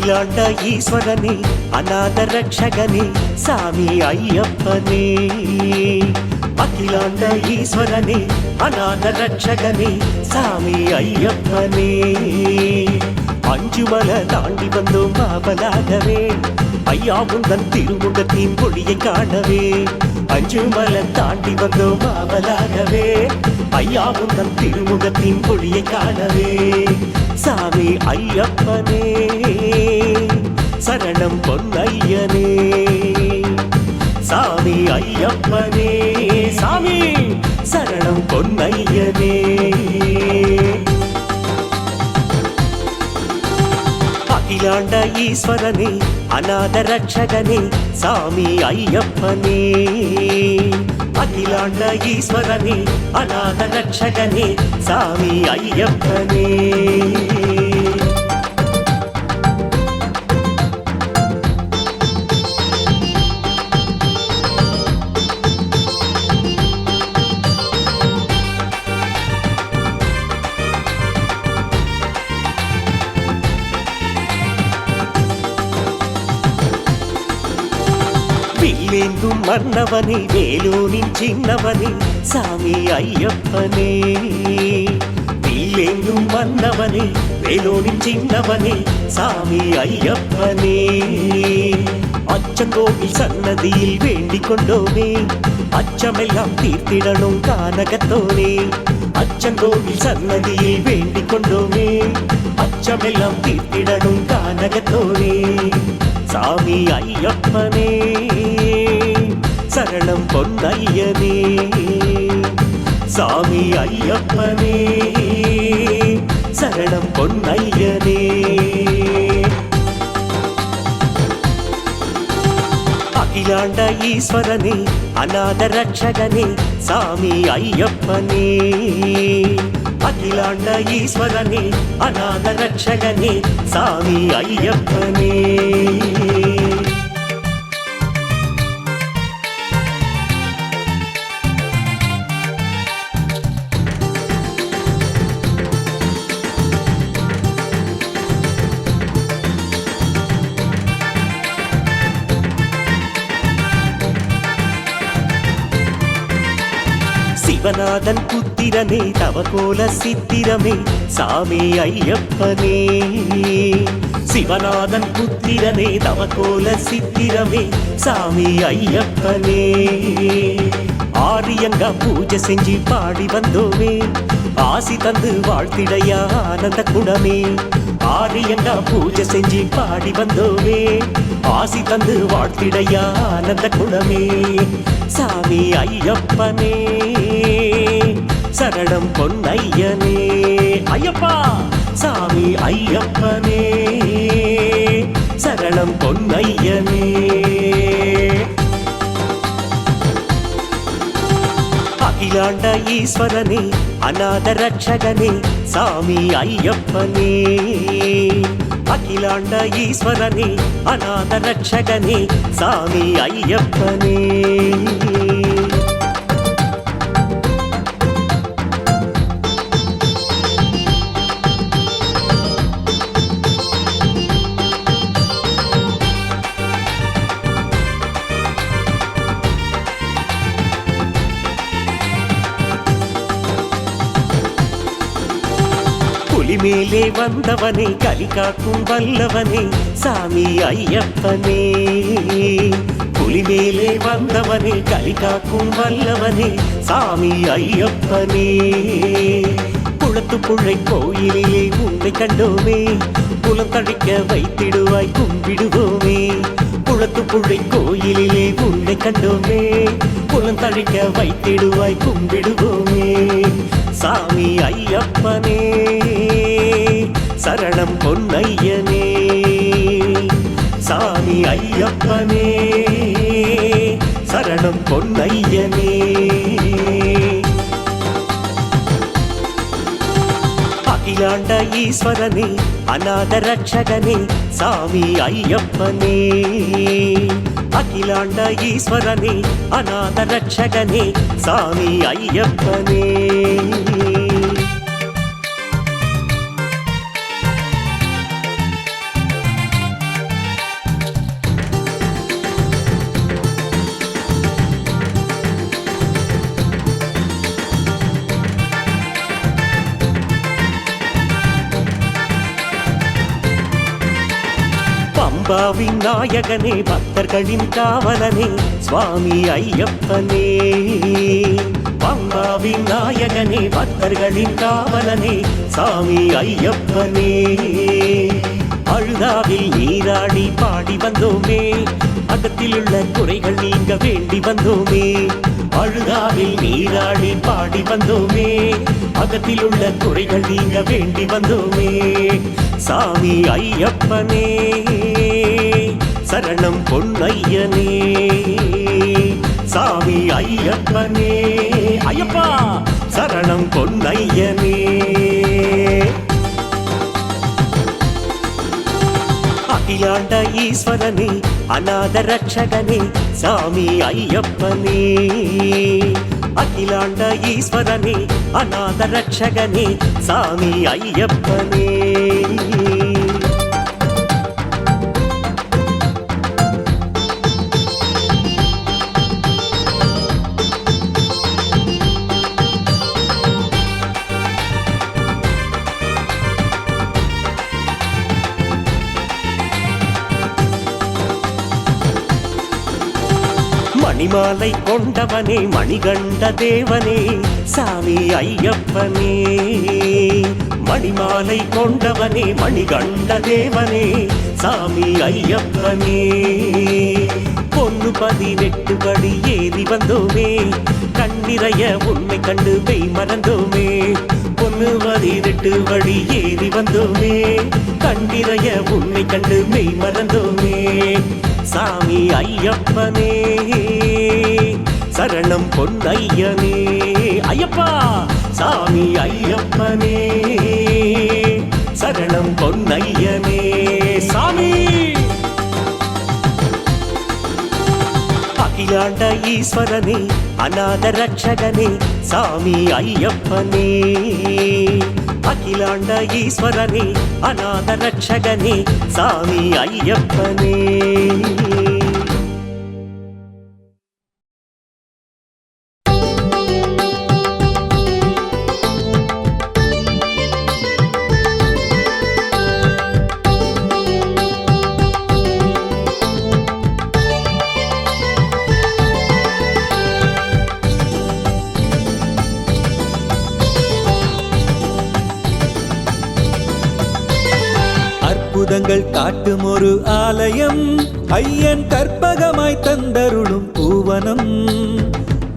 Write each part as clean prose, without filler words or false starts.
அகிலாண்ட ஈஸ்வரனே அநாத ரட்சகனே சாமி ஐயப்பனே. அகிலாண்ட ஈஸ்வரனே அநாத ரட்சகனே சாமி ஐயப்பனே. அஞ்சுமலை தாண்டி வந்தோம் ஆவலாகவே ஐயா உந்தன் திருமுகத்தின் பொழியை காணவே. அஞ்சுமலை தாண்டி வந்தோம் ஆவலாகவே ஐயா உந்தன் திருமுகத்தின் பொழியை காணவே. சாமி ஐயப்பனே சரணம் பொன்னையனே. சாமி ஐயப்பனே சாமி சரணம் பொன்னையனே. அகிலாண்ட ஈஸ்வரனே அநாத ரட்சகனே சாமி ஐயப்பனே. அகிலாண்ட ஈஸ்வரனே அநாத ரட்சகனே சாமி ஐயப்பனே. வில்லேந்தும் மன்னவனே வேலூரின் சின்னவனே சாமி ஐயப்பனே. வில்லேந்தும் மன்னவனே வேலூரின் சின்னவனே சாமி ஐயப்பனே. அச்சங்கோவில் சன்னதியில் வேண்டிக் கொண்டோமே அச்சமெல்லாம் தீர்த்திடணும் கானகத்தோனே. அச்சங்கோவில் சன்னதியில் வேண்டிக் கொண்டோமே அச்சமெல்லாம் தீர்த்திடணும் கானகத்தோனே. சாமி ஐயப்பனே சரணம் பொன்னையனே. சாமி ஐயப்பனே சரணம் பொன்னையனே. அகிலாண்ட ஈஸ்வரனே அநாத ரட்சகனே சாமி ஐயப்பனே. அகிலாண்ட ஈஸ்வரனே அநாத ரட்சகனே சாமி ஐயப்பனே. சிவநாதன் புத்திரனே தவகோல சித்திரமே சாமி ஐயப்பனே. சிவநாதன் புத்திரனே தவகோல சித்திரமே சாமி ஐயப்பனே. ஆரியங்க பூஜை செஞ்சு பாடி வந்தோமே ஆசி தந்து வாழ்த்திடையா ஆனந்த குணமே. ஆரியங்க பூஜை செஞ்சு பாடி வந்தோமே ஆசி தந்து வாழ்த்திடையா ஆனந்த குணமே. சாமி ஐயப்பனே சரணம் பொன்னையனே. ஐயப்பா சாமி ஐயப்பனே சரணம் பொன்னையனே. அகிலாண்ட ஈஸ்வரனே அநாத ரட்சகனே சாமி ஐயப்பனே. அகிலாண்ட ஈஸ்வரனே அநாத ரட்சகனே சாமி ஐயப்பனே. புலிமேலே வந்தவனே கலி காக்கும் வல்லவனே சாமி ஐயப்பனே. புலிமேலே வந்தவனே கலி காக்கும் வல்லவனே சாமி ஐயப்பனே. குளத்துப்புழை கோயிலிலே உன்னை கண்டோமே குளத்தழிக்க வைத்திடுவாய் கும்பிடுவோமே. குளத்துப்புழை கோயிலிலே உன்னை கண்டோமே குளத்தழிக்க வைத்திடுவாய் கும்பிடுவோமே. சாமி ஐயப்பனே சரணம் பொன்னையனே. சாமி ஐயப்பனே சரணம் பொன்னையனே. அகிலாண்ட ஈஸ்வரனே அநாத ரட்சகனே சாமி ஐயப்பனே. அகிலாண்ட ஈஸ்வரனே அநாத ரட்சகனே சாமி ஐயப்பனே. பம்பாவின் நாயகனே பக்தர்களின் காவலனே சுவாமி ஐயப்பனே. பம்பாவின் நாயகனே பக்தர்களின் காவலனே சாமி ஐயப்பனே. அழுதாவில் நீராடி பாடி வந்தோமே, அகத்தில் உள்ள குறைகள் நீங்க வேண்டி வந்தோமே. அழுதாவில் நீராடி பாடி வந்தோமே, அகத்தில் உள்ள குறைகள் நீங்க வேண்டி வந்தோமே. சாமி ஐயப்பனே சரணம் பொன்னையனே. சாமி ஐயப்பனே ஐயப்பா சரணம் பொன்னையனே. அகிலாண்ட ஈஸ்வரனே அநாத ரட்சகனே சாமி ஐயப்பனே. அகிலாண்ட ஈஸ்வரனே அநாத ரட்சகனே சாமி ஐயப்பனே. மணிமாலை கொண்டவனே மணிகண்ட தேவனே சாமி ஐயப்பனே. மணிமாலை கொண்டவனே மணிகண்ட தேவனே சாமி ஐயப்பனே. பொன்னு 18 படி ஏறி வந்தோமே, கண்ணிறைய உன்னை கண்டு மெய் மறந்தோமே. பொன்னு 18 படி ஏறி வந்தோமே, கண்ணிறைய உன்னை கண்டு மெய் மறந்தோமே. சாமி ஐயப்பனே சரணம் பொன்னையனே. ஐயப்பா சாமி ஐயப்பனே சரணம் பொன்னையனே. சாமி அகிலாண்ட ஈஸ்வரனே அநாத ரட்சகனே சாமி ஐயப்பனே. அகிலாண்ட ஈஸ்வரனே அநாத ரட்சகனே சாமி ஐயப்பனே. அற்புதங்கள் காட்டும் ஒரு ஆலயம், ஐயன் கற்பகமாய் தந்தருளும் பூவனம்.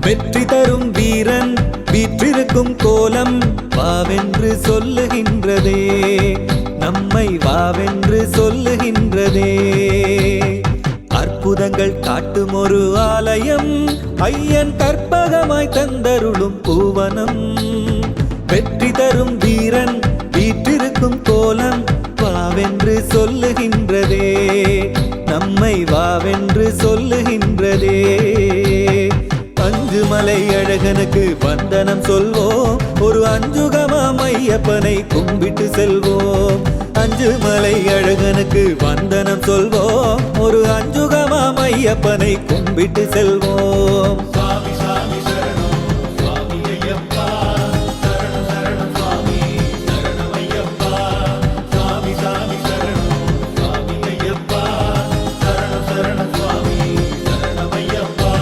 வெற்றி தரும் வீரன் வீற்றிருக்கும் கோலம் வாவென்று சொல்லுகின்றதே, நம்மை வாவென்று சொல்லுகின்றதே. அற்புதங்கள் காட்டும் ஒரு ஆலயம், ஐயன் கற்பகமாய் தந்தருளும் பூவனம். வெற்றி தரும் வீரன் வீற்றிருக்கும் கோலம் வாவென்று சொல்லுகின்றதே, நம்மை வாவென்று சொல்லுகின்றதே. அஞ்சுமலை அழகனுக்கு வந்தனம் சொல்வோம், ஒரு அஞ்சுகமாம் ஐயப்பனை கும்பிட்டு செல்வோம். அஞ்சுமலை அழகனுக்கு வந்தனம் சொல்வோம், ஒரு அஞ்சுகமாம் ஐயப்பனை கும்பிட்டு செல்வோம். சாமி சாமி சரணம் சுவாமி ஐயப்பா, சரணம் சரணம் சுவாமி சரணம் ஐயப்பா. சாமி சாமி சரணம் சுவாமி ஐயப்பா, சரணம் சரணம் சுவாமி சரணம் ஐயப்பா.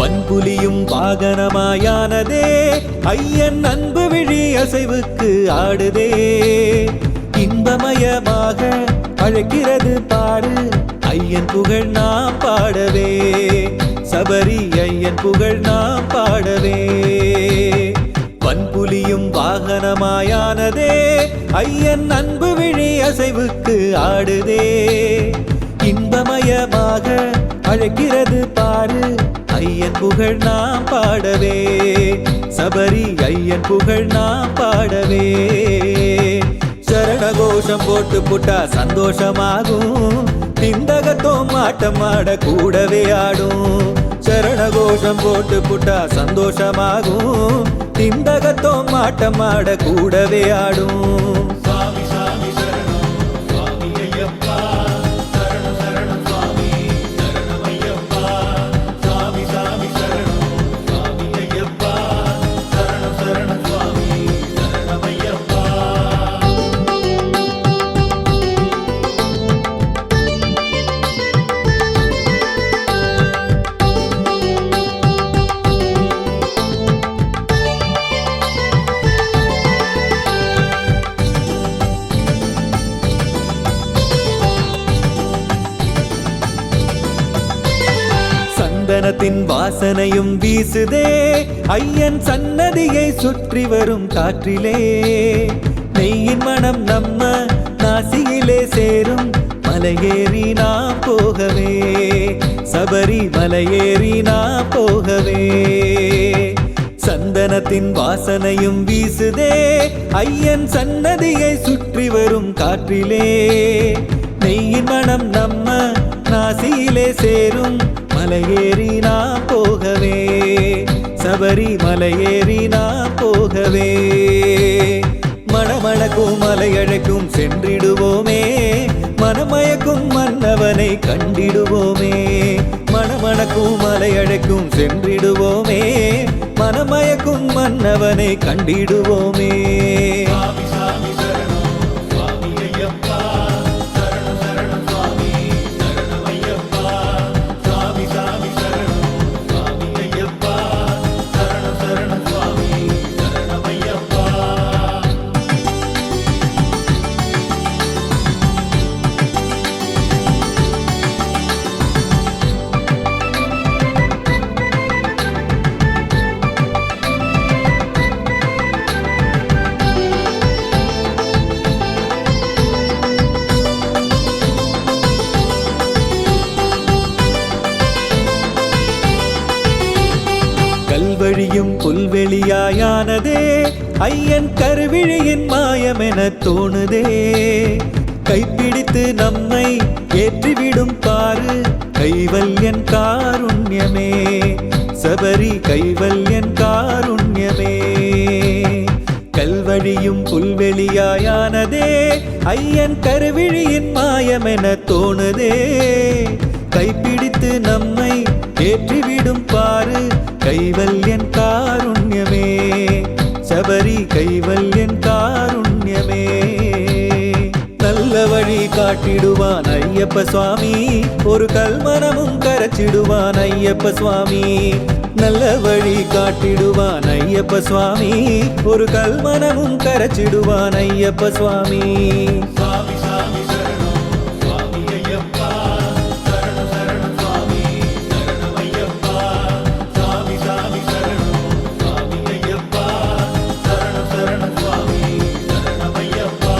வன்புலியும் வாகனமாயானதே, ஐயன் அன்பு விழி அசைவுக்கு ஆடுதே. இன்பமயமாக அழைக்கிறது பாரு, ஐயன் புகழ் நாம் பாடவே. சபரி ஐயன் புகழ் நாம் பாடவே. வன்புலியும் வாகனமாயானதே, ஐயன் அன்பு விழி அசைவுக்கு ஆடுதே. இன்பமயமாக அழைக்கிறது பாரு, ஐயன் புகழ் நாம் பாடவே. சபரி ஐயன் புகழ் நாம் பாடவே. சரண கோஷம் போட்டு புட்டா சந்தோஷமாகும், திண்டகத்தோம் ஆட்டம் ஆட கூடவே ஆடும். சரண கோஷம் போட்டு புட்டா சந்தோஷமாகும். திண்டகத்தோம் ஆட்டம் ஆட கூடவே ஆடும். சாமி சாமி சரணம் சுவாமி ஐயப்பா சரணம் சரணம் சுவாமி சரணம் ஐயப்பா சாமி சாமி சரணம் சுவாமி ஐயப்பா சரணம் சரணம் சுவாமி சரணம் ஐயப்பா. சந்தனத்தின் வாசனையும் வீசுதே ஐயன் சன்னதியை சுற்றி வரும் காற்றிலே. நெய்யின் மனம் நம்ம நாசியிலே சேரும். மலையேறி நாம் போகவே சபரி மலையேறி நாம் போகவே. சந்தனத்தின் வாசனையும் வீசுதே ஐயன் சன்னதியை சுற்றி வரும் காற்றிலே. நெய்யின் மனம் நம்ம நாசியிலே சேரும். மலையேறி நாம் போகவே சபரி மலையேறி நாம் போகவே. மணமணக்கும் மலையழைக்கும் சென்றிடுவோமே மனமயக்கும் மன்னவனை கண்டிடுவோமே. மணமணக்கும் மலையழைக்கும் சென்றிடுவோமே மனமயக்கும் மன்னவனை கண்டிடுவோமே. சாமி சாமி சரணம் சுவாமி ஐயப்பா சரணம் சரணம் சுவாமி சரணம் ஐயப்பா சாமி சாமி சரணம் சுவாமி ஐயப்பா சரணம் சரணம் சுவாமி சரணம் ஐயப்பா. கல்வழியும் புல்வெளியாயானதே ஐயன் கருவிழியின் மாயமென தோணுதே. கைப்பிடித்து நம்மை ஏற்றிவிடும் பாரு கைவல்யன் காருண்யமே சபரி கைவல்யன் காருண்யமே. கல்வழியும் புல்வெளியாயானதே ஐயன் கருவிழியின் மாயமென தோணுதே. கைப்பிடித்து நம்மை ஏற்றிவிடும் பாரு கைவல்யன் காருண்யமே சபரி கைவல்யன் காருண்யமே. நல்ல வழி காட்டிடுவான் ஐயப்ப சுவாமி ஒரு கல்மனமும் கரைச்சிடுவான் ஐயப்ப சுவாமி. நல்ல வழி காட்டிடுவான் ஐயப்ப சுவாமி ஒரு கல்மனமும் கரைச்சிடுவான் ஐயப்ப சுவாமி. சாமி சாமி சரணம் சுவாமி ஐயப்பா சரணம் சரணம் சுவாமி சரணம் ஐயப்பா சாமி சாமி சரணம் சுவாமி ஐயப்பா சரணம் சரணம் சுவாமி சரணம் ஐயப்பா.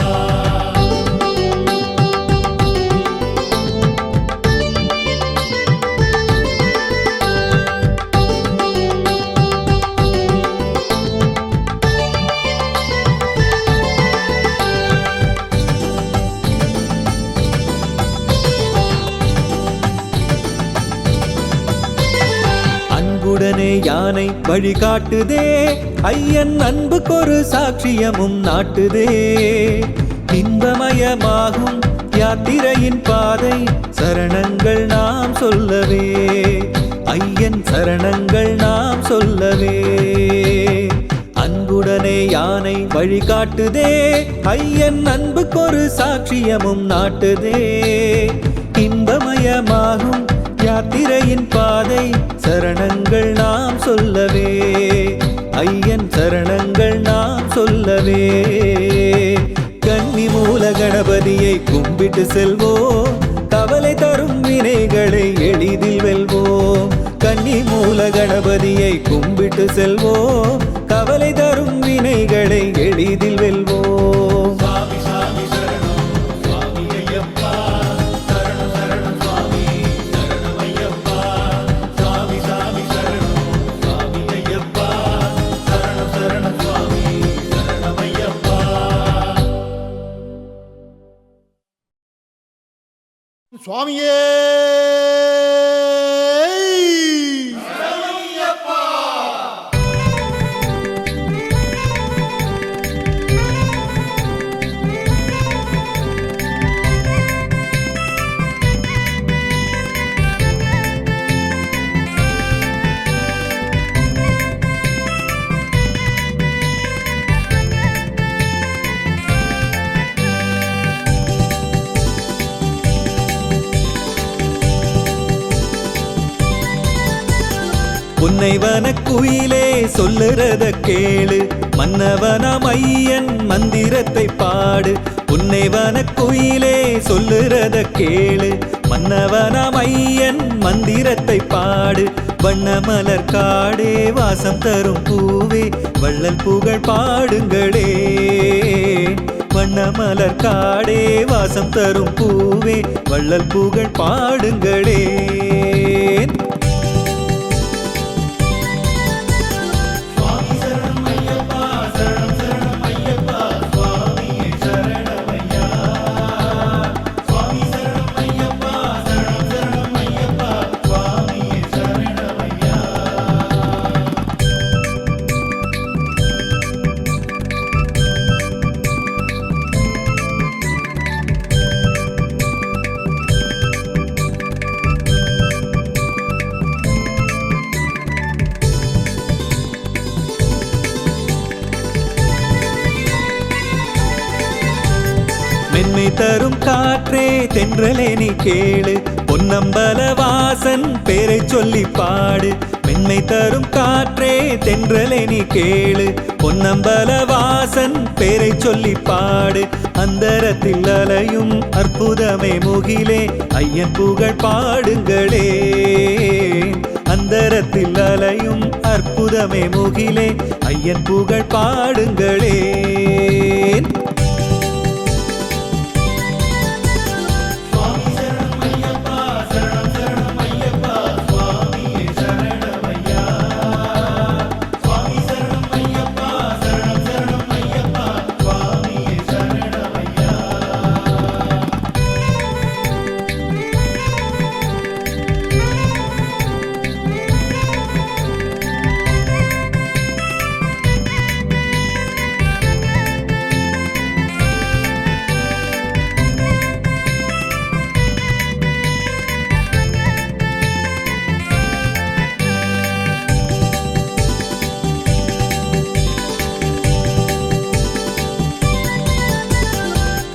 அன்புடனே யானை வழிகாட்டுதே ஐயன் அன்புக்கொரு சாட்சியமும் நாட்டுதே. இன்பமயமாகும் யாத்திரையின் பாதை சரணங்கள் நாம் சொல்லவே ஐயன் சரணங்கள் நாம் சொல்லவே. அன்புடனே யானை வழிகாட்டுதே ஐயன் அன்புக்கொரு சாட்சியமும் நாட்டுதே. இன்பமயமாகும் யாத்திரையின் பாதை சரணங்கள் நாம் சொல்லவே ஐயன் சரணங்கள் நாம் சொல்லவே. கன்னி மூல கணபதியை கும்பிட்டு செல்வோம் கவலை தரும் வினைகளை எளிதில் வெல்வோம். கன்னி மூல கணபதியை கும்பிட்டு செல்வோம் கவலை தரும் வினைகளை எளிதில் வெல்வோம். சாமி சாமி சரணம் சுவாமி ஐயப்பா சரணம் சரணம் சுவாமி சரணம் ஐயப்பா சாமி சாமி சரணம் சுவாமி ஐயப்பா சரணம் சரணம் சுவாமி சரணம் ஐயப்பா. சுவாமியே புன்னைவன குயிலே சொல்லுறத கேளு, மன்னவனாம் ஐயன் மந்திரத்தை பாடு. புன்னைவன குயிலே சொல்லுறத கேளு, மன்னவனாம் ஐயன் மந்திரத்தை பாடு. வண்ணமலர் காடே வாசம் தரும் பூவே, வள்ளல் புகழ் பாடுங்களே. வண்ணமலர் காடே வாசம் தரும் பூவே, வள்ளல் புகழ் பாடுங்களே. சுவாமி சரணம் ஐயப்பா, சரணம் சரணம் ஐயப்பா, சுவாமியே சரணமையா. சுவாமி சரணம் ஐயப்பா, சரணம் சரணம் ஐயப்பா, சுவாமியே சரணமையா. மென்மை தரும் காற்றே தென்றலே நீ கேளு, பொன்னம்பல வாசன் பேரை சொல்லி பாடு. மென்மை தரும் காற்றே தென்றலே நீ கேளு, பொன்னம்பல வாசன் பேரை சொல்லி பாடு. அந்தரத்தில் அலையும் அற்புதமே முகிலே, ஐயன் புகழ் பாடுங்களே. அந்தரத்தில் அலையும் அற்புதமே முகிலே, ஐயன் புகழ் பாடுங்களே. சுவாமி சரணம் ஐயப்பா, சரணம் சரணம் ஐயப்பா, சுவாமியே சரணமையா. சுவாமி சரணம் ஐயப்பா, சரணம் சரணம் ஐயப்பா, சுவாமியே சரணமையா.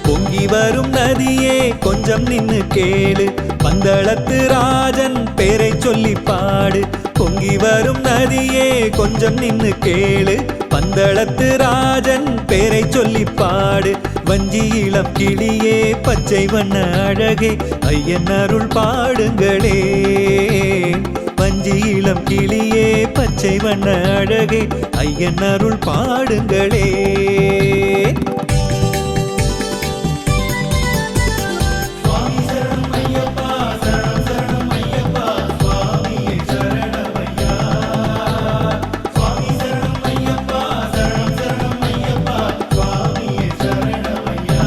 பொங்கி வரும் நதியே கொஞ்சம் நின்னு கேளு, பந்தளத்து ராஜன் பேரை சொல்லி பாடு. பொங்கி வரும் நதியே கொஞ்சம் நின்னு கேளு, பந்தளத்து ராஜன் பேரை சொல்லி பாடு. வஞ்சி இளம் கிளியே பச்சை வண்ண அழகே, ஐயன் அருள் பாடுங்களே. வஞ்சி இளம் கிளியே பச்சை வண்ண அழகே, ஐயன் அருள் பாடுங்களே. சுவாமி சரணம் ஐயப்பா, சரணம் சரணம் ஐயப்பா, சுவாமியே சரணமையா. சுவாமி சரணம் ஐயப்பா, சரணம் சரணம் ஐயப்பா, சுவாமியே சரணமையா.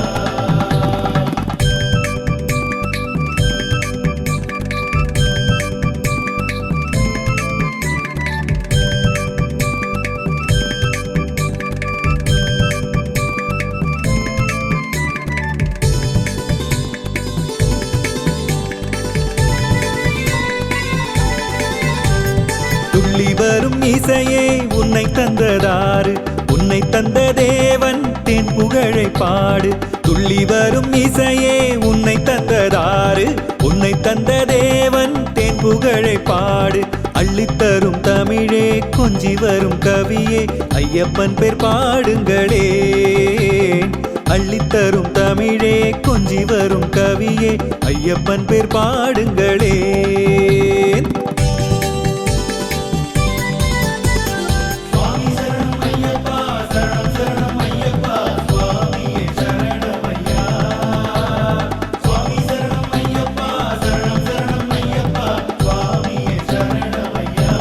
துள்ளி வரும் இசையே உன்னை தந்ததாறு, உன்னை தந்த தேவன் தென் புகழை பாடு. துள்ளி வரும் இசையே உன்னை தந்ததாறு, உன்னை தந்த தேவன் தென் புகழை பாடு. அள்ளித்தரும் தமிழே கொஞ்சி வரும் கவியே, ஐயப்பன் பேர் பாடுங்களே. அள்ளித்தரும் தமிழே கொஞ்சி வரும் கவியே, ஐயப்பன் பேர் பாடுங்களே. சுவாமி சரணம் ஐயப்பா, சரணம் சரணம் ஐயப்பா, சுவாமியே சரணமையா. சுவாமி சரணம் ஐயப்பா, சரணம் சரணம் ஐயப்பா, சுவாமியே சரணமையா.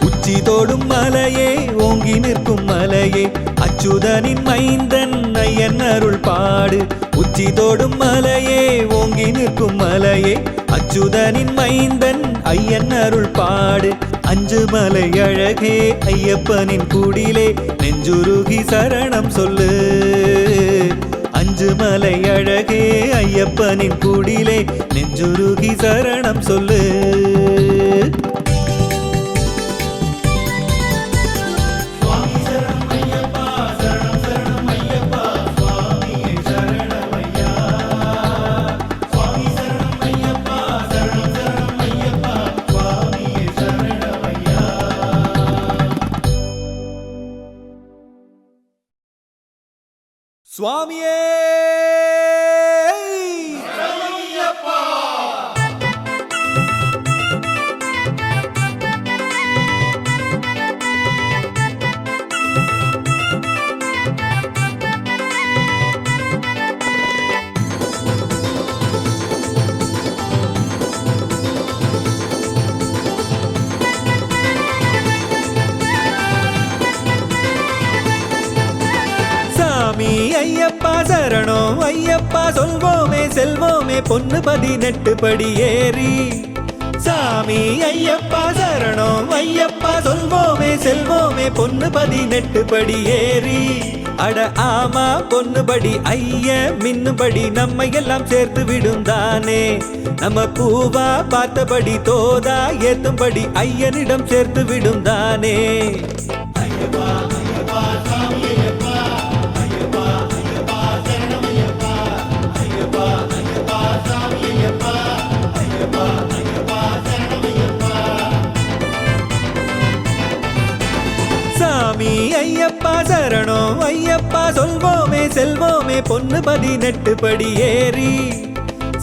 உச்சி தோடும் மலையே ஓங்கி நிற்கும் மலையே, அச்சுதனின் மைந்தன் ஐயன் அருள் பாடு. உச்சி தோடும் மலையே ஓங்கி நிற்கும் மலையே, அச்சுதனின் மைந்தன் ஐயன் அருள் பாடு. அஞ்சு மலை அழகே ஐயப்பனின் குடிலே நெஞ்சுருகி சரணம் சொல்லு. அஞ்சு மலை அழகே ஐயப்பனின் குடிலே நெஞ்சுருகி சரணம் சொல்லு. சுவாமி சரணம் ஐயப்பா சரணம் சரணம் ஐயப்பா சுவாமியே சரணமையா. சுவாமி சரணம் ஐயப்பா சரணம் சரணம் ஐயப்பா சுவாமியே சரணமையா. சுவாமியே சாமி ஐயப்பா சரணம் ஐயப்பா சொல்வோமே செல்வோமே பொன்னு 18 படி ஏறி. சாமி ஐயப்பா சரணம் ஐயப்பா சொல்வோமே செல்வோமே பொன்னு 18 படி ஏறி. அட ஆமா பொன்னுபடி ஐய மின்னுபடி நம்மை எல்லாம் சேர்த்து விடும் தானே. நம்ம பூவா பார்த்தபடி தோதா ஏத்தும்படி ஐயனிடம் சேர்த்து விடும் தானே. ஐயப்பா ஐயப்பா சாமி ஐயப்பா ஐயப்பா ஐயப்பா சரணம் ஐயப்பா ஐயப்பா ஐயப்பா சாமி ஐயப்பா ஐயப்பா ஐயப்பா சரணம் ஐயப்பா. சாமி ஐயப்பா சரணம் ஐயப்பா சொல்வோமே செல்வோமே பொன்னு 18 படி ஏறி.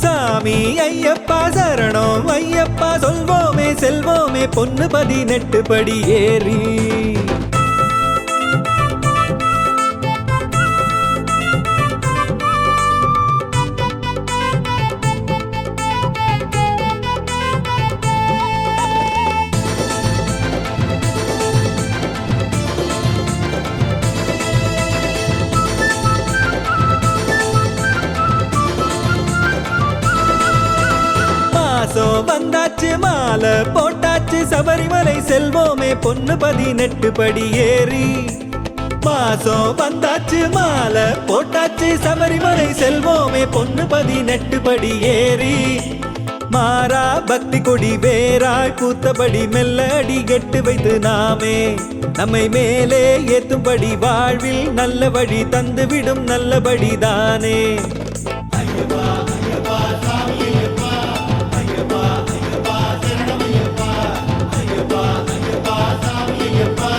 சாமி ஐயப்பா சரணம் ஐயப்பா சொல்வோமே செல்வோமே பொன்னு 18 படி ஏறி. மாசம் வந்தாச்சு மாலை போட்டாச்சு சபரிமலை செல்வோமே பொன்னு 18 படி ஏறி. மாசம் வந்தாச்சு மாலை போட்டாச்சு சபரிமலை செல்வோமே பொன்னு 18 படி ஏறி. மாறா பக்தி கொடி வேறாய் பூத்தபடி மெல்லடி கெட்டு வைத்து நாமே நம்மை மேலே ஏத்தும்படி வாழ்வில் நல்ல வழி தந்துவிடும் நல்லபடி தானே. ஐயப்பா ஐயப்பா சாமி ஐயப்பா ஐயப்பா ஐயப்பா சரணம் ஐயப்பா ஐயப்பா ஐயப்பா சாமி ஐயப்பா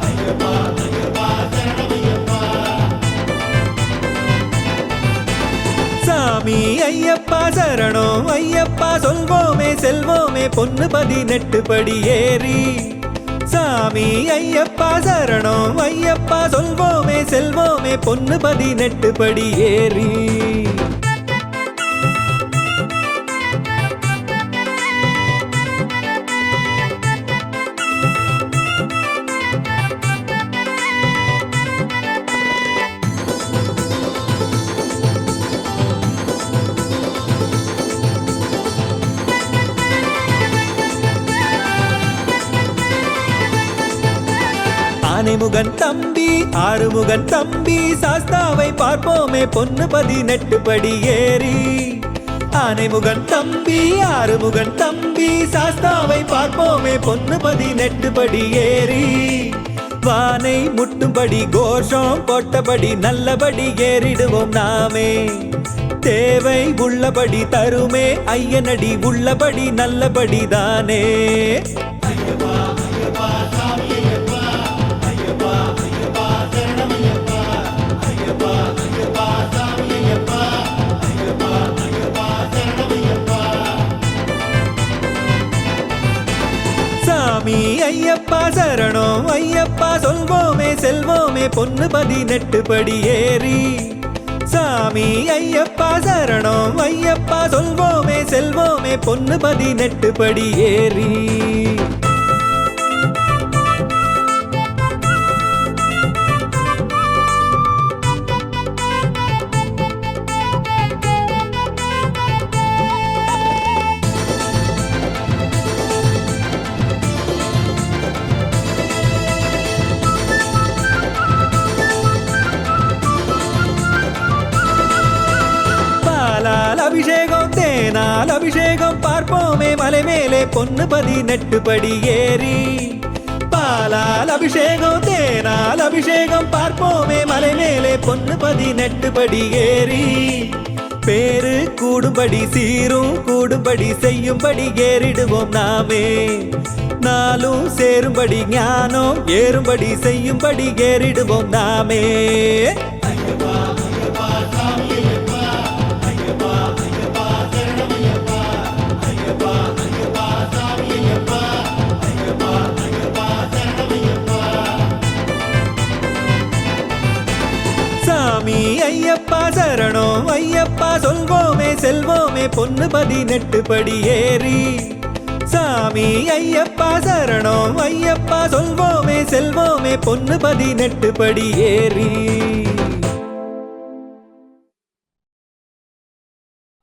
ஐயப்பா ஐயப்பா சரணம் ஐயப்பா. சாமி ஐயப்பா சரணம் ஐயப்பா சொல்வோமே செல்வோமே பொன்னு 18 படி ஏறி. சாமி ஐயப்பா சரணம் ஐயப்பா சொல்வோமே செல்வோமே பொன்னு 18 படி ஏறி. ஆனைமுகன் தம்பி ஆறுமுகன் தம்பி சாஸ்தாவை பார்ப்போமே பொன்னு 18 படி ஏறி. ஆனைமுகன் தம்பி ஆறுமுகன் தம்பி சாஸ்தாவை பார்ப்போமே பொன்னு 18 படி ஏறி. வானை முட்டும்படி கோஷம் போட்டபடி நல்லபடி ஏறிடுவோம் நாமே. தேவை உள்ளபடி தருமே ஐயனடி உள்ளபடி நல்லபடி தானே. ஐயப்பா ஐயப்பா சாமி ஐயப்பா ஐயப்பா ஐயப்பா சரணம் ஐயப்பா ஐயப்பா ஐயப்பா சாமி ஐயப்பா ஐயப்பா ஐயப்பா சரணம் ஐயப்பா. சாமி ஐயப்பா சரணம் ஐயப்பா சொல்வோமே செல்வோமே பொன்னு 18 படி ஏறி. சாமி ஐயப்பா சரணம் ஐயப்பா சொல்வோமே செல்வோமே பொன்னு 18 படி ஏறி. அபிஷேகம் தேனால் அபிஷேகம் பார்ப்போமே மலை மேலே பொன்னு 18 படி ஏறி பாலால் அபிஷேகம் தேனால் அபிஷேகம் பார்ப்போமே மலை மேலே பொன்னு 18 படி ஏறி பேரு கூடும்படி சீரும் கூடும்படி செய்யும்படி ஏறிடுவோம் நாமே நாளும் சேரும்படி ஞானம் ஏறும்படி செய்யும்படி ஏறிடுவோம் நாமே ஐயப்பா ஐயப்பா சாமி ஐயப்பா ஐயப்பா ஐயப்பா சரணம் ஐயப்பா ஐயப்பா ஐயப்பா சாமி ஐயப்பா ஐயப்பா ஐயப்பா சரணம் ஐயப்பா சாமி ஐயப்பா சரணம் ஐயப்பா சொல்வோமே செல்வோமே பொன்னு 18 படி ஏறி சாமி ஐயப்பா சரணம் ஐயப்பா சொல்வோமே செல்வோமே பொன்னு 18 படி ஏறி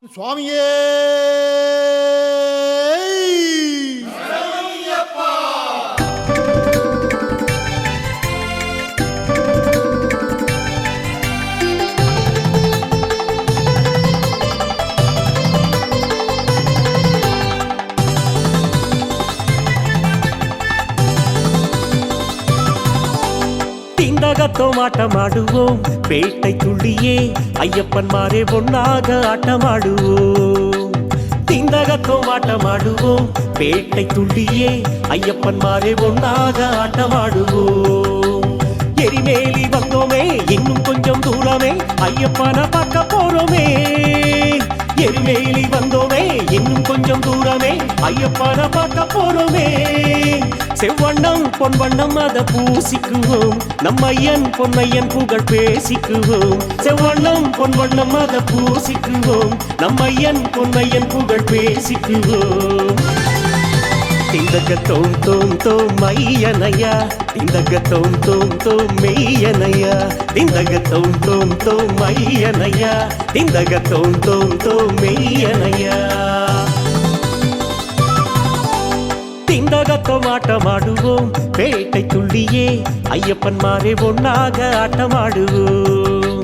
சுவாமியே திண்டகத்தோம் ஆட்டமாடுவோம் பேட்டை துள்ளியே ஐயப்பன்மாரே ஒன்னாக ஆட்டமாடுவோம் திண்டகத்தோம் ஆட்டமாடுவோம் பேட்டை துள்ளியே ஐயப்பன்மாரே ஒன்னாக ஆட்டமாடுவோம் எரிமேலி வந்தோமே இன்னும் கொஞ்சம் தூரமே ஐயப்பனை பார்க்க போறோமே எரிமேலி வந்தோமே இன்னும் கொஞ்சம் தூரமே ஐயப்பனை பார்க்க போறோமே செவ்வண்ணம் பொன்வண்ணம் அத பூசிக்குவோம் நம்ம ஐயன் பொன்னையன் புகழ் பேசிக்குவோம் செவ்வண்ணம் பொன்வண்ணம் அத பூசிக்குவோம் நம்ம ஐயன் பொன்னையன் புகழ் பேசிக்குவோம் திண்டகத்தோம் தோம் தோம் மையனையா திண்டகத்தோம் தோம் தோம் மெய்யனையா திண்டகத்தோம் தோம் தோம் மையனையா திண்டகத்தோம் தோம் தோம் மெய்யனையா திண்டகத்தோம் ஆட்டமாடுவோம் பேட்டை துள்ளியே ஐயப்பன்மாரே ஒன்னாக ஆட்டமாடுவோம்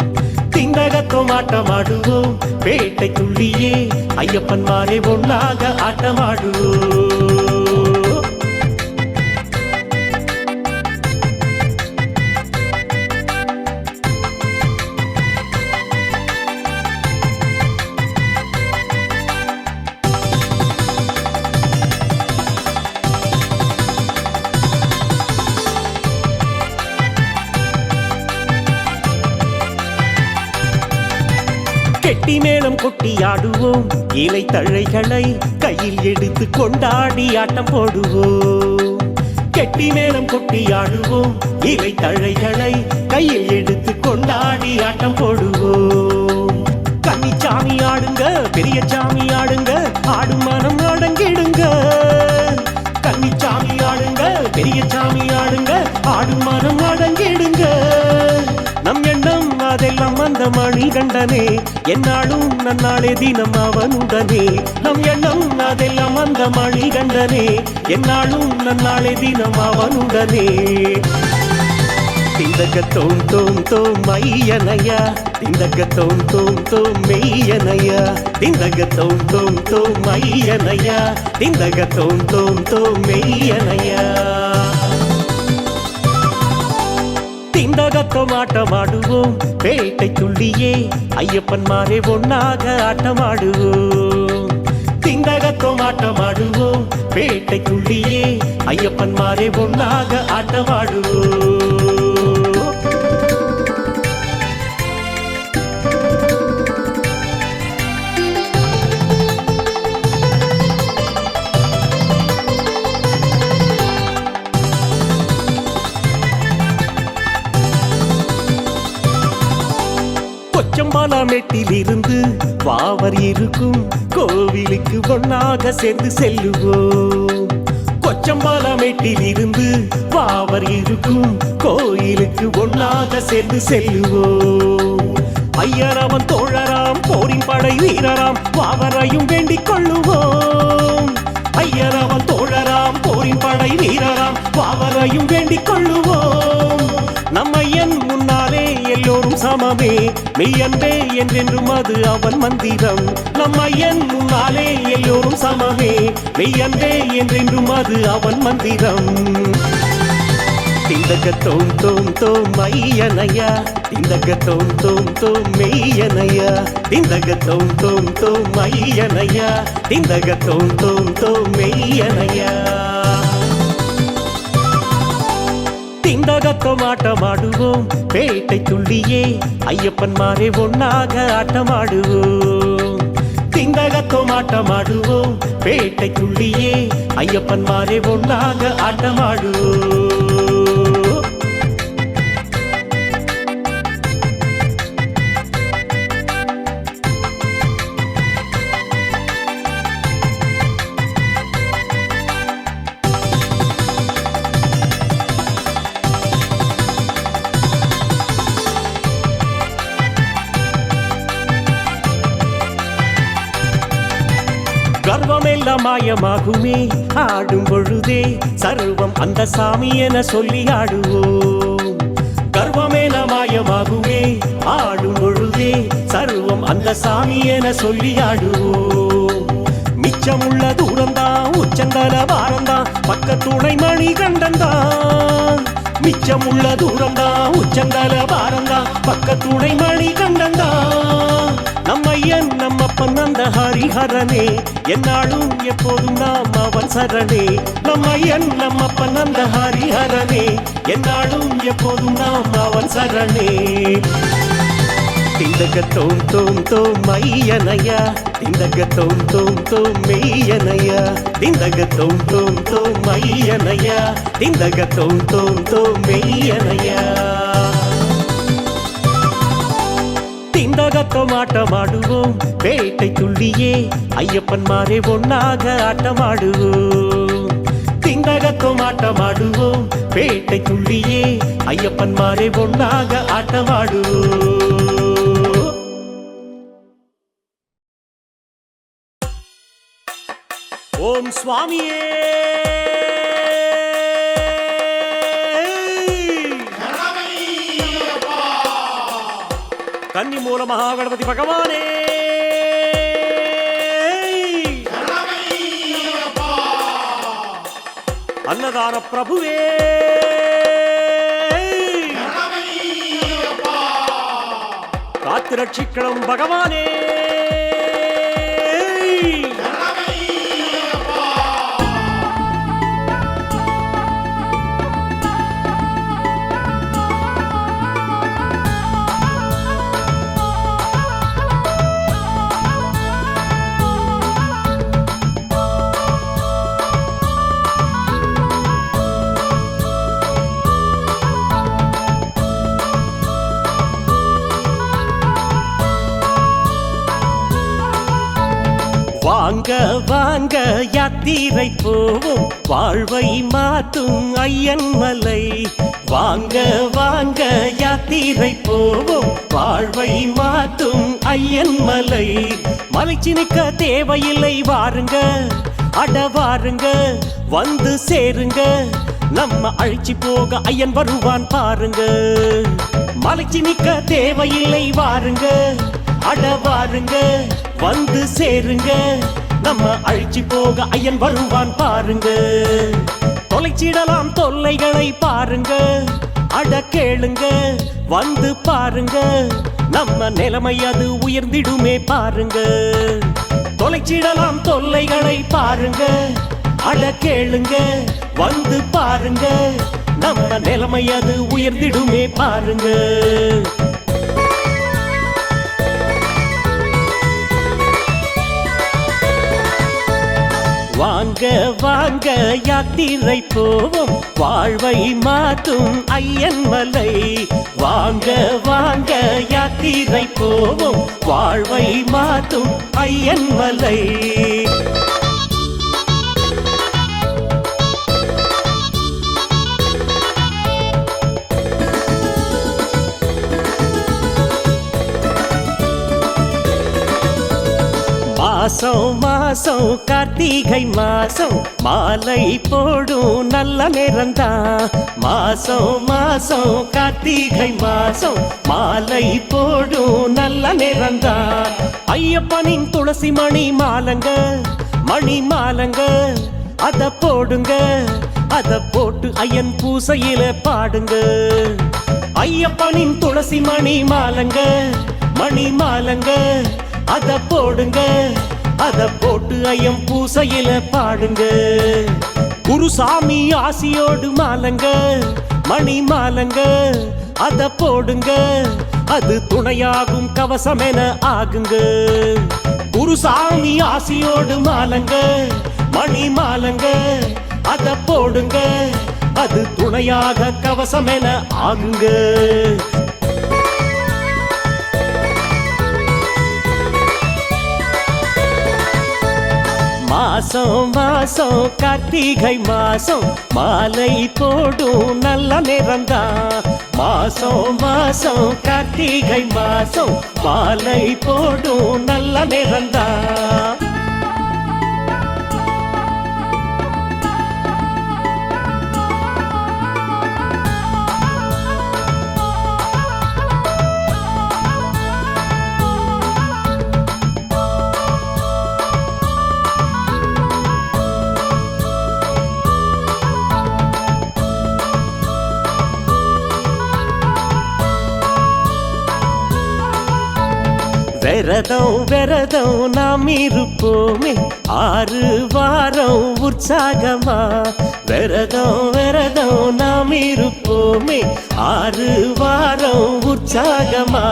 திண்டகத்தோம் ஆட்டமாடுவோம் பேட்டை துள்ளியே ஐயப்பன்மாரே ஒன்னாக ஆட்டமாடுவோம் கெட்டி மேளம் கொட்டி ஆடுவோம் இலை தழைகளை கையில் எடுத்து கொண்டாடி ஆட்டம் போடுவோம் கெட்டி மேளம் கொட்டி ஆடுவோம் இலை தழைகளை கையில் எடுத்து கொண்டாடி ஆட்டம் போடுவோம் கன்னிச்சாமி ஆடுங்க பெரிய சாமி ஆடுங்க ஆடும் மனம் அடங்கிடுங்க கன்னிச்சாமி ஆடுங்க பெரிய சாமி ஆடுங்க ஆடும் மனம் அடங்கிடுங்க நம் எண்ணம் அதெல்லாம் அந்த மணிகண்டனே என்னாலும் நன்னாளே தினம் அவனுடனே நம் எண்ணம் அதெல்லாம் அந்த மணிகண்டனே என்னாலும் நன்னாளே தினம் அவனுடனே திண்டகத்தோம் தோம் தோம் மையனையா திண்டகத்தோம் தோம் தோம் மெய்யனையா திண்டகத்தோம் தோம் தோம் மையனையா திண்டகத்தோம் தோம் தோம் மெய்யனையா திண்டகத்தோம் ஆட்டமாடுவோம் பேட்டை துள்ளியே ஐயப்பன்மாரே ஒன்னாக ஆட்டமாடுவோம் திண்டகத்தோம் ஆட்டமாடுவோம் பேட்டை துள்ளியே ஐயப்பன்மாரே ஒன்னாக ஆட்டமாடுவோம் கொச்சம்பாலாமேட்டில் இருந்து வாவர் இருக்கும் கோவிலுக்கு ஒன்னாக சேர்ந்து செல்லுவோம் கொச்சம்பாலாமேட்டில் இருந்து வாவர் இருக்கும் கோயிலுக்கு ஒன்னாக சேர்ந்து செல்லுவோம் ஐயரவன் தோழராம் போரின் படை வீரராம் வாவரையும் வேண்டிக் கொள்ளுவோம் ஐயரவன் தோழராம் போரின் படை வீரராம் வாவரையும் வேண்டிக் கொள்ளுவோம் நம்ம ஐயன் முன்னாலே எல்லோரும் சம சமமே மெய்யன்பே என்றென்றும் அது அவன் மந்திரம் நம் ஐயன் முன்னாலே எல்லோரும் சமமே மெய்யன்பே என்றென்றும் அது அவன் மந்திரம் திந்தக தோம் தோம் தோம் ஐயனையா திந்தக தோம் தோம் தோம் மெய்யனையா திந்தக தோம் தோம் தோம் ஐயனையா திந்தக தோம் தோம் தோம் மெய்யனையா திந்தகத்தோம் ஆட்டமாடுவோம் பேட்டை துள்ளியே ஐயப்பன்மாரே ஒன்னாக ஆட்டமாடுவோம் திந்தகத்தோம் ஆட்டமாடுவோம் பேட்டை துள்ளியே ஐயப்பன்மாரே ஒன்னாக ஆட்டமாடுவோம் கர்வமெல்லாம் மாயமாகுமே ஆடும் பொழுதே சர்வம் அந்த சாமி என சொல்லி ஆடுவோம் கர்வமெல்லாம் மாயமாகுமே ஆடும் பொழுதே சர்வம் அந்த சாமி என சொல்லி ஆடுவோம் மிச்சமுள்ள தூரம்தான் உச்சந்தல வாரந்தான் பக்கத்துணை மணி கண்டந்தான் மிச்சமுள்ள தூரம்தான் உச்சந்தல வாரந்தான் பக்கத்துணை மணி கண்டந்தான் நம்மையன் நம்மப்பன் அந்த ஹரிஹரனே என்னாலும் எப்போதும் நாம் அவன் சரணே நம்மையன் நம்மப்பன் அந்த ஹரிஹரனே என்னாலும் எப்போதும் நாம் அவன் சரணே திந்தக தோம் தோம் தோம் ஐயனையா திந்தக தோம் தோம் தோம் மெய்யனையா திந்தக தோம் தோம் தோம் ஐயனையா திந்தக தோம் தோம் தோம் மெய்யனையா திந்தகத்தோம் ஆட்டமாடுவோம் பேட்டை துள்ளியே ஐயப்பன்மாரே ஒன்னாக ஆட்டமாடுவோம் திந்தகத்தோம் ஆட்டமாடுவோம் பேட்டை துள்ளியே ஐயப்பன்மாரே ஒன்னாக ஆட்டமாடுவோம் ஓம் சுவாமியே கன்னி மூல மகாகணபதி பகவானே அன்னதான பிரபுவே காத்து ரட்சிக்கணும் பகவானே வாங்க வாங்க யாத்திரை போவோம் வாழ்வை மாற்றும் ஐயன் மலை வாங்க வாங்க யாத்திரை போவோம் வாழ்வை மாற்றும் ஐயன் மலை மலைச்சி நிற்க தேவையில்லை வாருங்க அட வாருங்க வந்து சேருங்க நம்ம அழிச்சு போக ஐயன் வருவான் பாருங்க மலைச்சி நிற்க தேவையில்லை வாருங்க அட வாருங்க வந்து சேருங்க நம்ம அழிச்சு போக ஐயன் வருவான் பாருங்க தொலைச்சிடலாம் தொல்லைகளை பாருங்க அட கேளுங்க வந்து பாருங்க நம்ம நிலைமை அது உயர்ந்திடுமே பாருங்க தொலைச்சிடலாம் தொல்லைகளை பாருங்க அட கேளுங்க வந்து பாருங்க நம்ம நிலைமை அது உயர்ந்திடுமே பாருங்க வாங்க வாங்க யாத்திரை போவோம் வாழ்வை மாற்றும் ஐயன் மலை வாங்க வாங்க யாத்திரை போவோம் வாழ்வை மாற்றும் ஐயன் மலை மாசம் மாசம் கார்த்திகை மாசம் மாலை போடும் நல்ல நேரம்தான். மாசம் மாசம் கார்த்திகை மாசம் மாலை போடும் நல்ல நேரம்தான். ஐயப்பனின் துளசி மணி மாலங்க மணி மாலங்க அத போடுங்க, அத போட்டு ஐயன் பூசையில பாடுங்க. ஐயப்பனின் துளசி மணி மாலங்க மணி மாலங்க அத போடுங்க, அத போட்டு ஐயம் பூசையில பாடுங்க. குருசாமி ஆசியோடு மாலங்க மணி மாலங்க அத போடுங்க, அது துணையாகும் கவசம் என ஆகுங்க. குருசாமி ஆசியோடு மாலங்க மணி மாலங்க அத போடுங்க, அது துணையாக கவசம் என ஆகுங்க. மாசம் மாசம் கார்த்திகை மாசம் மாலை போடும் நல்ல நேரம்தான். மாசம் மாசம் கார்த்திகை மாசம் மாலை போடும் நல்ல நேரம்தான். விரதம் விரதம் நாம் இருப்போமே 6 வாரம் உற்சாகமா. விரதம் விரதம் நாம் இருப்போமே 6 வாரம் உற்சாகமா.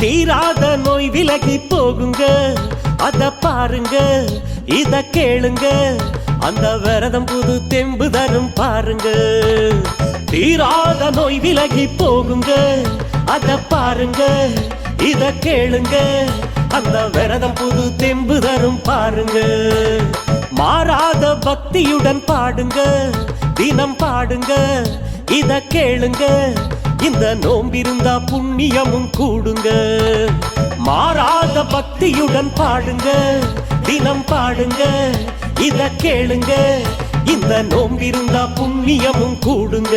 தீராத நோய் விலகி போகுங்க, அத பாருங்க இத கேளுங்க, அந்த விரதம் புது தெம்பு தரும் பாருங்க. தீராத நோய் விலகி போகுங்க, அத பாருங்க இத கேளுங்க, அந்த விரதம் புது தெம்பு தரும் பாருங்க. மாறாத பக்தியுடன் பாடுங்க, தினம் பாடுங்க இத கேளுங்க, இந்த நோம்பிருந்தா புண்ணியமும் கூடுங்க. மாறாத பக்தியுடன் பாடுங்க, தினம் பாடுங்க இத கேளுங்க, இந்த நோம்பிருந்தா புண்ணியமும் கூடுங்க.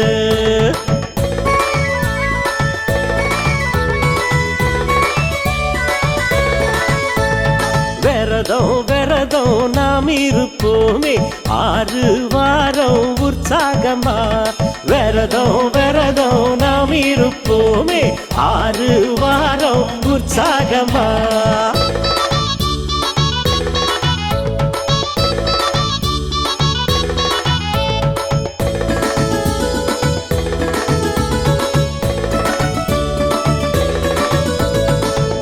விரதம் விரதம் நாம் இருப்போமே 6 வாரம் உற்சாகமா. விரதம் விரதம் நாம் இருப்போமே 6 வாரம் உற்சாகமா.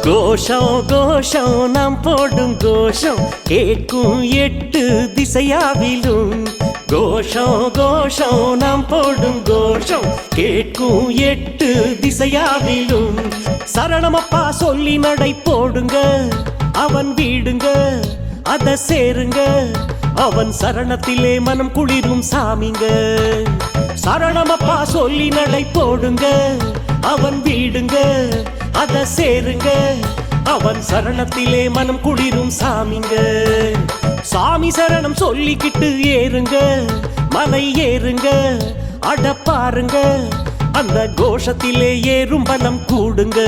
கோஷம் கோஷம் நாம் போடும் கோஷம் கேட்கும் 8 திசையாவிலும். கோஷம் கோஷம் நாம் போடும் கோஷம் கேட்கும் 8 திசையாவிலும். சரணமப்பா சொல்லி நடை போடுங்க, அவன் வீடுங்க அத சேருங்க, அவன் சரணத்திலே மனம் குளிரும் சாமிங்க. சரணமப்பா சொல்லி நடை போடுங்க, அவன் வீடுங்க அத சேருங்க, அவன் சரணத்திலே மனம் குளிரும் சாமிங்க. சாமி சரணம் சொல்லிக்கிட்டு ஏறுங்க, மலை ஏறுங்க அட பாருங்க, அந்த கோஷத்திலே ஏறும் பலம் கூடுங்க.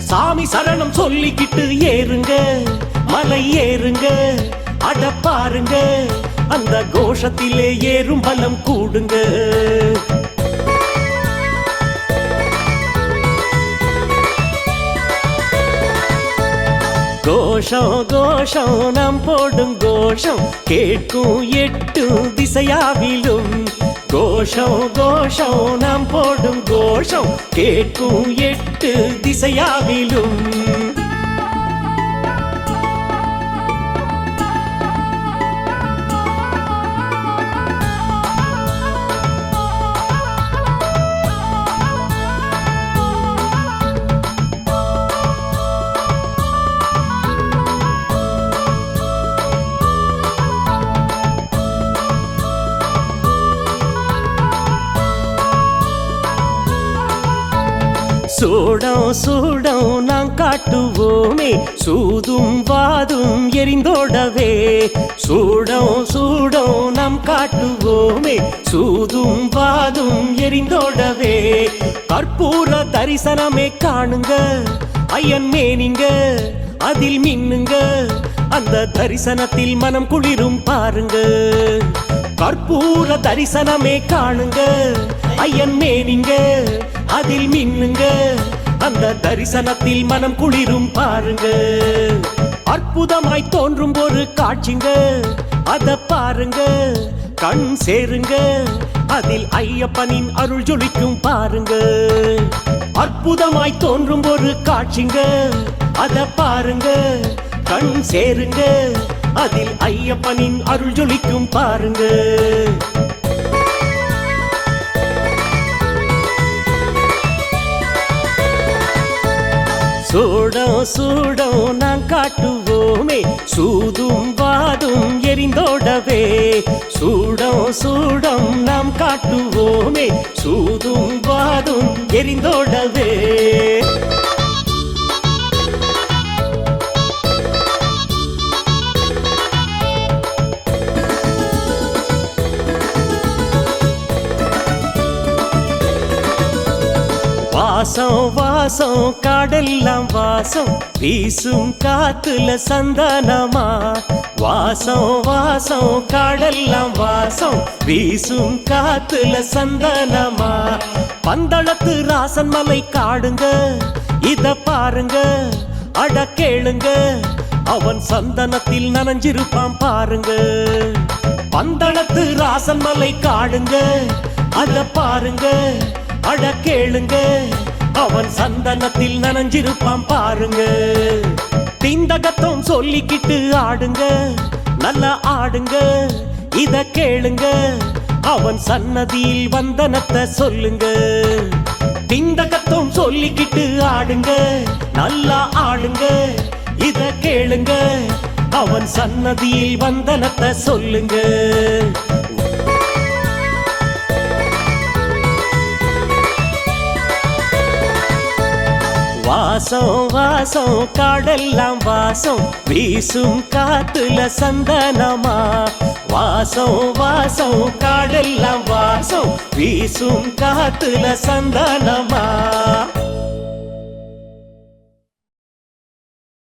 சாமி சரணம் சொல்லிக்கிட்டு ஏறுங்க, மலை ஏறுங்க அட பாருங்க, அந்த கோஷத்திலே ஏறும் பலம் கூடுங்க. கோஷம் கோஷம் நாம் போடும் கோஷம் கேட்கும் 8 திசையாவிலும். கோஷம் கோஷம் நாம் போடும் கோஷம் கேட்கும் 8 திசையாவிலும். சூடம் சூடம் நாம் காட்டுவோமே சூதும் வாதும் எரிந்தோடவே சூடம் சூடம் நாம் காட்டுவோமே சூதும் வாதும் எரிந்தோடவே கற்பூர தரிசனமே காணுங்க ஐயன் மேனிங்க அதில் மின்னுங்க அந்த தரிசனத்தில் மனம் குளிரும் பாருங்க கற்பூர தரிசனமே காணுங்க ஐயன் மேனிங்க அதில் மின்னுங்க அந்த தரிசனத்தில் மனம் குளிரும் பாருங்க அற்புதமாய் தோன்றும் ஒரு காட்சிங்க அத பாருங்க கண் சேருங்க அதில் ஐயப்பனின் அருள் ஜொலிக்கும் பாருங்க அற்புதமாய் தோன்றும் ஒரு காட்சிங்க அத பாருங்க கண் சேருங்க அதில் ஐயப்பனின் அருள் ஜொலிக்கும் பாருங்க சூடம் சூடம் நாம் காட்டுவோமே சூதும் வாதும் எரிந்தோடவே சூடம் சூடம் நாம் காட்டுவோமே சூதும் வாதும் எரிந்தோடவே வாசம் வாசம் காடெல்லாம் வாசம் வீசும் காத்துல சந்தானமா வாசம் வாசம் காடெல்லாம் வாசம் வீசும் காத்துல சந்தானமா பந்தளத்து ராசன் மலை காடுங்க இத பாருங்க அட கேளுங்க அவன் சந்தனத்தில் நனைஞ்சிருப்பான் பாருங்க பந்தளத்து ராசன் மலை காடுங்க அத பாருங்க அட கேளுங்க அவன் சந்தனத்தில் நனைஞ்சிருப்பான் பாருங்க திண்டகத்தம் சொல்லிக்கிட்டு ஆடுங்க நல்லா ஆடுங்க இத கேளுங்க அவன் சன்னதியில் வந்தனத்தை சொல்லுங்க திண்டகத்தம் சொல்லிக்கிட்டு ஆடுங்க நல்லா ஆடுங்க இத கேளுங்க அவன் சன்னதியில் வந்தனத்தை சொல்லுங்க வாசம் வாசம் காடெல்லாம் வாசம் வீசும் காத்துல சந்தனமா வாசம் வாசம் காடெல்லாம் வாசம் வீசும் காத்துல சந்தனமா